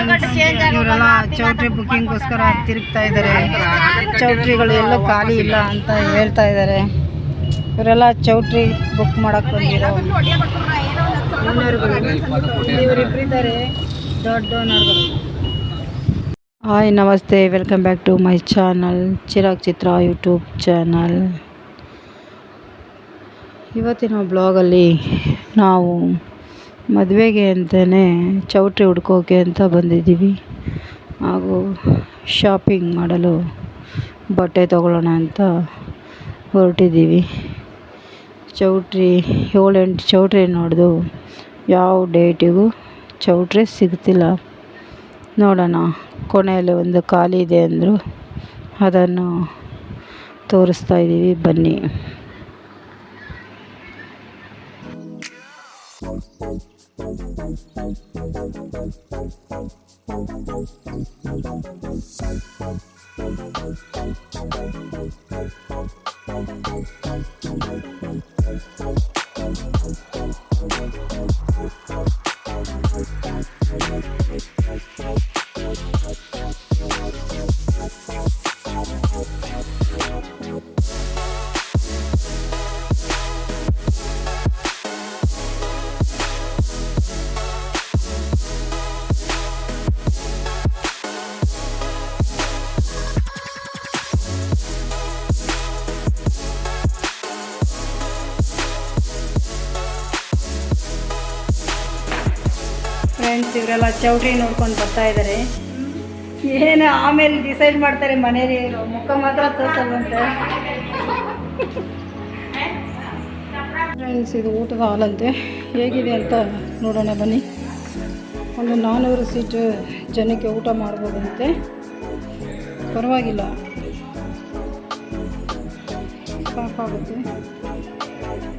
ಇವರೆಲ್ಲ ಚೌಟ್ರಿ ಬುಕ್ಕಿಂಗ್ಗೋಸ್ಕರ ತಿರುಗ್ತಾ ಇದ್ದಾರೆ. ಚೌಟ್ರಿಗಳು ಎಲ್ಲೂ ಖಾಲಿ ಇಲ್ಲ ಅಂತ ಹೇಳ್ತಾ ಇದ್ದಾರೆ. ಇವರೆಲ್ಲ ಚೌಟ್ರಿ ಬುಕ್ ಮಾಡಕ್ಕೆ ಬಂದಿರೋ ಓನರ್ಗಳು. ಇವರಿಬ್ಬರಿದ್ದಾರೆ ದೊಡ್ಡ ಓನರ್ಗಳು. ಹಾಯ್ ನಮಸ್ತೆ, welcome back to my channel Chirag Chitra YouTube channel. ಇವತ್ತಿನ ಬ್ಲಾಗಲ್ಲಿ ನಾವು ಮದುವೆಗೆ ಅಂತಲೇ ಚೌಟ್ರಿ ಹುಡ್ಕೋಕೆ ಅಂತ ಬಂದಿದ್ದೀವಿ. ಹಾಗೂ ಶಾಪಿಂಗ್ ಮಾಡಲು ಬಟ್ಟೆ ತೊಗೊಳ್ಳೋಣ ಅಂತ ಹೊರಟಿದ್ದೀವಿ. ಚೌಟ್ರಿ 7-8 ಚೌಟ್ರಿ ನೋಡ್ದು ಯಾವ ಡೇಟಿಗೂ ಚೌಟ್ರಿ ಸಿಗ್ತಿಲ್ಲ. ನೋಡೋಣ, ಕೊನೆಯಲ್ಲಿ ಒಂದು ಖಾಲಿ ಇದೆ ಅಂದರು, ಅದನ್ನು ತೋರಿಸ್ತಾ ಇದ್ದೀವಿ, ಬನ್ನಿ. ಫ್ರೆಂಡ್ಸ್, ಇವರೆಲ್ಲ ಚೌಟ್ರಿ ನೋಡ್ಕೊಂಡು ಬರ್ತಾ ಇದ್ದಾರೆ. ಏನು ಆಮೇಲೆ ಡಿಸೈಡ್ ಮಾಡ್ತಾರೆ ಮನೇಲಿ, ಮುಖ ಮಾತ್ರ ತೋರಿಸಲ್ವಂತೆ. ಫ್ರೆಂಡ್ಸ್, ಇದು ಊಟದ ಹಾಲಂತೆ, ಹೇಗಿದೆ ಅಂತ ನೋಡೋಣ ಬನ್ನಿ. ಒಂದು 400 ಸೀಟು ಜನಕ್ಕೆ ಊಟ ಮಾಡ್ಬೋದಂತೆ, ಪರವಾಗಿಲ್ಲ, ಸಾಕಾಗುತ್ತೆ,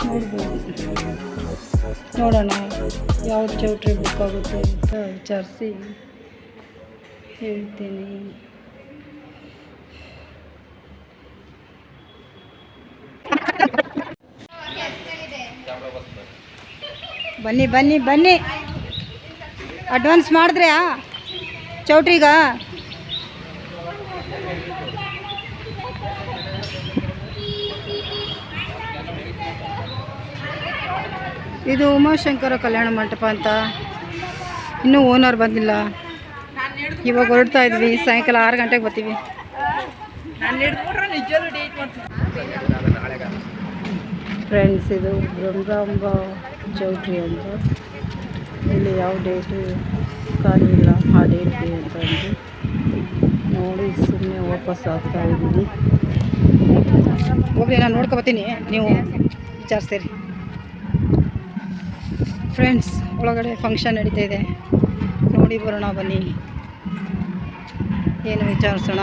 ನೋಡ್ಬೋದು. ನೋಡೋಣ ಯಾವ ಚೌಟ್ರಿ ಬುಕ್ ಆಗುತ್ತೆ ಅಂತ ವಿಚಾರಿಸಿ ಹೇಳ್ತೀನಿ. ಬನ್ನಿ ಬನ್ನಿ ಬನ್ನಿ. ಅಡ್ವಾನ್ಸ್ ಮಾಡಿದ್ರ್ಯಾ ಚೌಟ್ರಿಗ? ಇದು ಉಮಾಶಂಕರ ಕಲ್ಯಾಣ ಮಂಟಪ ಅಂತ. ಇನ್ನೂ ಓನರ್ ಬಂದಿಲ್ಲ. ಇವಾಗ ಹೊರಡ್ತಾ ಇದ್ವಿ, ಸಾಯಂಕಾಲ 6 ಗಂಟೆಗೆ ಬರ್ತೀವಿ. ಫ್ರೆಂಡ್ಸ್, ಇದು ಬ್ರಹ್ಮಾಂಬ ಚೌಟ್ರಿ ಅಂತ. ಇಲ್ಲಿ ಯಾವ ಡೇಟು ಖಾಲಿ ಇಲ್ಲ, ಆ ಡೇಟ್ಗೆ ಅಂತ ಅಂದು ನೋಡಿ ಸುಮ್ಮನೆ ವಾಪಸ್ ಆಗ್ತಾ ಇದ್ದೀನಿ. ಹೋಗಿ ನಾನು ನೋಡ್ಕೊಬತ್ತೀನಿ, ನೀವು ವಿಚಾರಿಸ್ತೀರಿ. ಫ್ರೆಂಡ್ಸ್, ಒಳಗಡೆ ಫಂಕ್ಷನ್ ನಡೀತಾ ಇದೆ, ನೋಡಿ ಬರೋಣ ಬನ್ನಿ, ಏನು ವಿಚಾರಿಸೋಣ.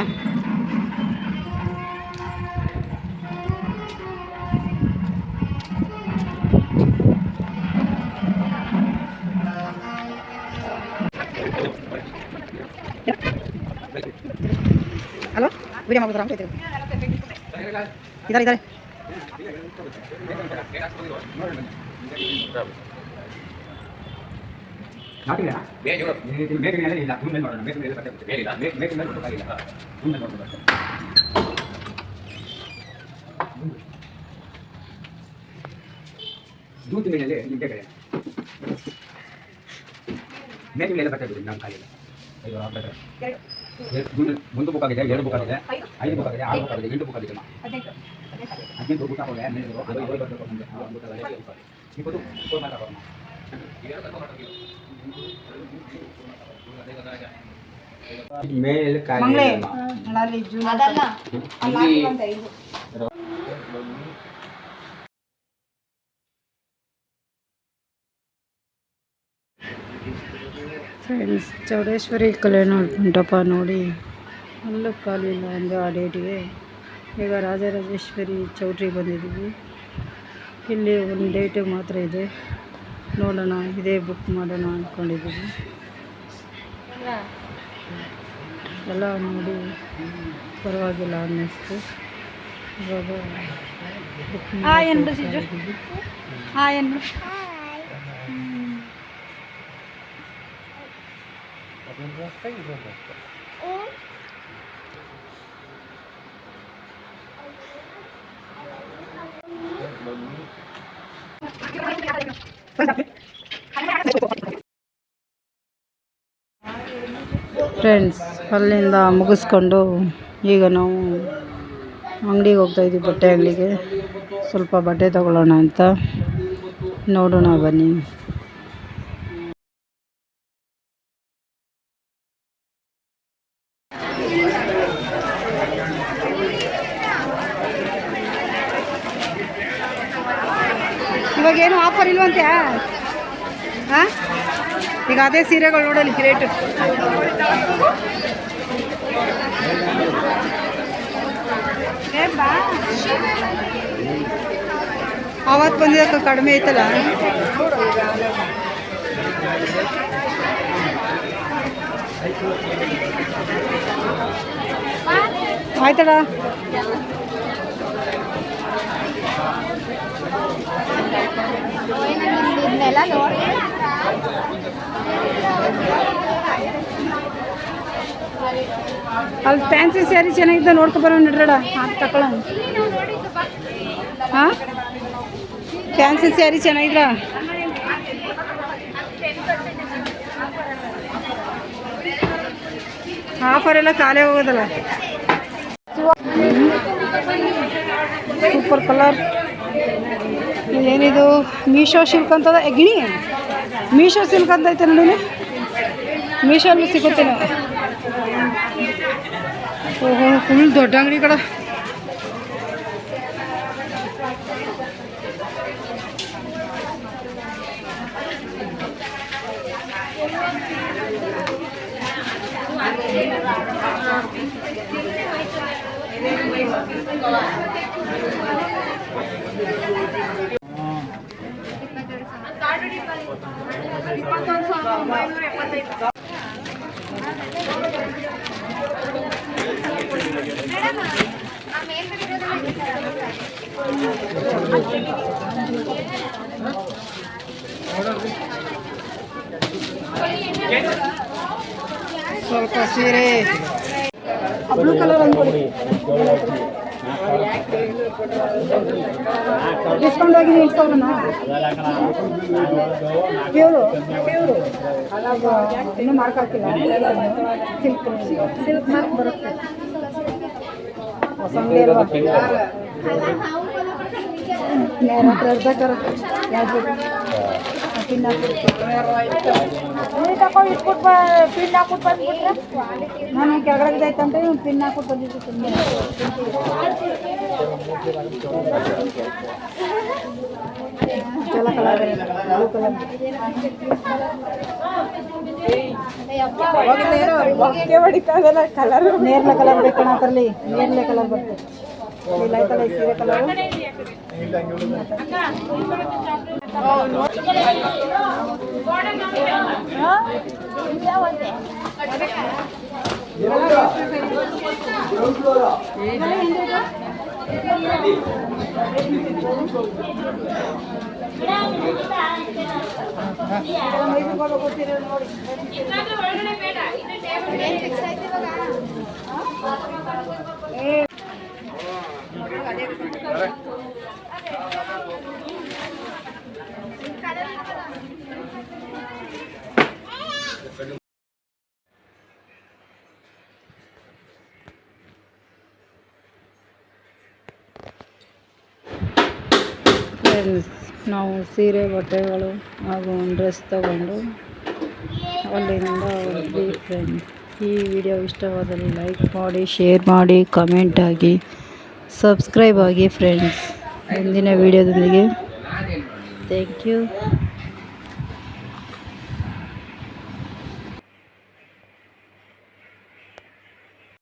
Hello, video ಮಾಡ್ಬೋದ್ರಾ? ಇದ್ದಾರೆ ನಾಟಿಲ್ಲ ಬೇಕರಿನೆಲ್ಲ ಇಲ್ಲ, ಮುಂದೆ ನೋಡೋಣ. ಬೇಕರಿನೆಲ್ಲ ಬರ್ತದೆ, ಬೇರಿಲ್ಲ, ಬೇಕರಿನೆಲ್ಲ ಗೊತ್ತಾಗಿಲ್ಲ, ಮುಂದೆ ನೋಡೋಣ. ಜೂನ್ ತಿಂಗಳಲ್ಲಿ ನಿಮಗೆ ಕಡೆ ಬೇಕರಿನೆಲ್ಲ ಬರ್ತದೆ, ನಾವು ಕಾಲಿಲ್ಲ. ಒಂದು ಬುಕ್ ಆಗಿದೆ, 2 ಬುಕ್ ಆಗಿದೆ, 5 ಬುಕ್ ಆಗಿದೆ, 6 ಬುಕ್ ಆಗಿದೆ, 8 ಬುಕ್ ಆಗಿದೆ. 18 ಬುಕ್ ಆಗೋಲ್ಲ, 18 ಅದು 7 ಬರ್ತದೆ, 20 ಮಾತಾಡೋಣ. ಮೇಲೆ ಫ್ರೆಂಡ್ಸ್, ಚೌಡೇಶ್ವರಿ ಕಲ್ಯಾಣ ಮಂಟಪ ನೋಡಿ, ಅಲ್ಲೂ ಖಾಲಿ ಇಲ್ಲ ಅಂದರೆ ಆ ಡೇಟಿಗೆ. ಈಗ ರಾಜರಾಜೇಶ್ವರಿ ಚೌಟ್ರಿಗೆ ಬಂದಿದ್ದೀವಿ. ಇಲ್ಲಿ ಒಂದು ಡೇಟಿಗೆ ಮಾತ್ರ ಇದೆ, ನೋಡೋಣ, ಇದೇ ಬುಕ್ ಮಾಡೋಣ ಅಂದ್ಕೊಂಡಿದ್ದೀವಿ. ಎಲ್ಲ ನೋಡಿ ಪರವಾಗಿಲ್ಲ ಅನ್ನಿಸ್ತು. ಇವಾಗ ಬುಕ್ ಮಾಡಿದ್ದೀವಿ. ಫ್ರೆಂಡ್ಸ್, ಅಲ್ಲಿಂದ ಮುಗಿಸ್ಕೊಂಡು ಈಗ ನಾವು ಅಂಗಡಿಗೆ ಹೋಗ್ತಾಯಿದ್ವಿ, ಬಟ್ಟೆ ಅಂಗಡಿಗೆ. ಸ್ವಲ್ಪ ಬಟ್ಟೆ ತಗೊಳ್ಳೋಣ ಅಂತ. ನೋಡೋಣ ಬನ್ನಿ. ಇವಾಗೇನು ಆಫರ್ ಇಲ್ವಂತೆ? ಹಾಂ, ಈಗ ಅದೇ ಸೀರೆಗಳು ನೋಡಲಿ ರೇಟು. ಆವತ್ತು ಬಂದಿದ್ದಕ್ಕೆ ಕಡಿಮೆ ಐತಲ್ಲ. ಆಯ್ತಡ. ಅಲ್ಲಿ ಫ್ಯಾನ್ಸಿ ಸ್ಯಾರಿ ಚೆನ್ನಾಗಿದ್ದ ನೋಡ್ಕೊ ಬರೋಣ ನಡ್ರಡ. ಅದು ತಗೊಳ್ಳೋಣ. ಹಾಂ, ಫ್ಯಾನ್ಸಿ ಸ್ಯಾರಿ ಚೆನ್ನಾಗಿದ್ರ? ಆಫರ್ ಎಲ್ಲ ಖಾಲಿ ಹೋಗೋದಲ್ಲ. Super colour. ಏನಿದು? ಮೀಶೋ ಸಿಲ್ಕ್ ಅಂತದ ಗಿಣಿ. ಮೀಶೋ ಸಿಲ್ಕ್ ಅಂತ ಐತೆ ನೋಡಿ. ಮೀಶೋಲ್ಲಿ ಸಿಗುತ್ತೆ. ಓಹೋ, ಫುಲ್ ದೊಡ್ಡ ಅಂಗಡಿ ಕಡೆ. ಸ್ವಲ್ಪ ಸೀರೆ ಬ್ಲೂ ಕಲರ್ ಅಂದ್ಕೊಡಿ. ಡಿಸ್ಕೌಂಟ್ ಆಗಿದೆ 8,000. ಪ್ಯೂರು ಇನ್ನೂ ಮಾಡ್ಕೊಳ್ತಿಲ್ಲ. ಸಿಲ್ಕ್ ಮಾರ್ಕ್ ಬರುತ್ತೆ. ಹೊಸ ಅಂಗಡಿ ಅಲ್ವಾ? ಇರ್ಬೇಕಾರೆ ಯಾವ್ದು ಪಿನ್ ಹಾಕ್ಬಿಟ್ಟು ಬಂದ್ಬಿಟ್ರೆ ನಾನು ಕೆಳಗಡೆ ಇದಾಯ್ತಂತ ಪಿನ್ ಹಾಕ್ಬಿಟ್ಟು ಬಂದಿದ್ದು. ತುಂಬ ಚಲೋ colour, blue colour. Nerle colour ಬೇಕಣ ಅದರಲ್ಲಿ. ನೇರ್ಲೆ ಕಲರ್ ಬರ್ತದೆ. ಇಲ್ಲ ಆಯ್ತಲ್ಲ ಈ ಸೀರೆ ಕಲರ್. ನಾವು ಸೀರೆ ಬಟ್ಟೆಗಳು ಹಾಗೂ ಡ್ರೆಸ್ ತಗೊಂಡು ಅಲ್ಲಿಂದ ಹೋದ್ವಿ ಫ್ರೆಂಡ್ಸ್. ಈ ವಿಡಿಯೋ ಇಷ್ಟವಾದಲ್ಲಿ ಲೈಕ್ ಮಾಡಿ, ಶೇರ್ ಮಾಡಿ, ಕಮೆಂಟ್ ಆಗಿ, ಸಬ್ಸ್ಕ್ರೈಬ್ ಆಗಿ ಫ್ರೆಂಡ್ಸ್. ಮುಂದಿನ ವಿಡಿಯೋದೊಂದಿಗೆ ಥ್ಯಾಂಕ್ ಯು.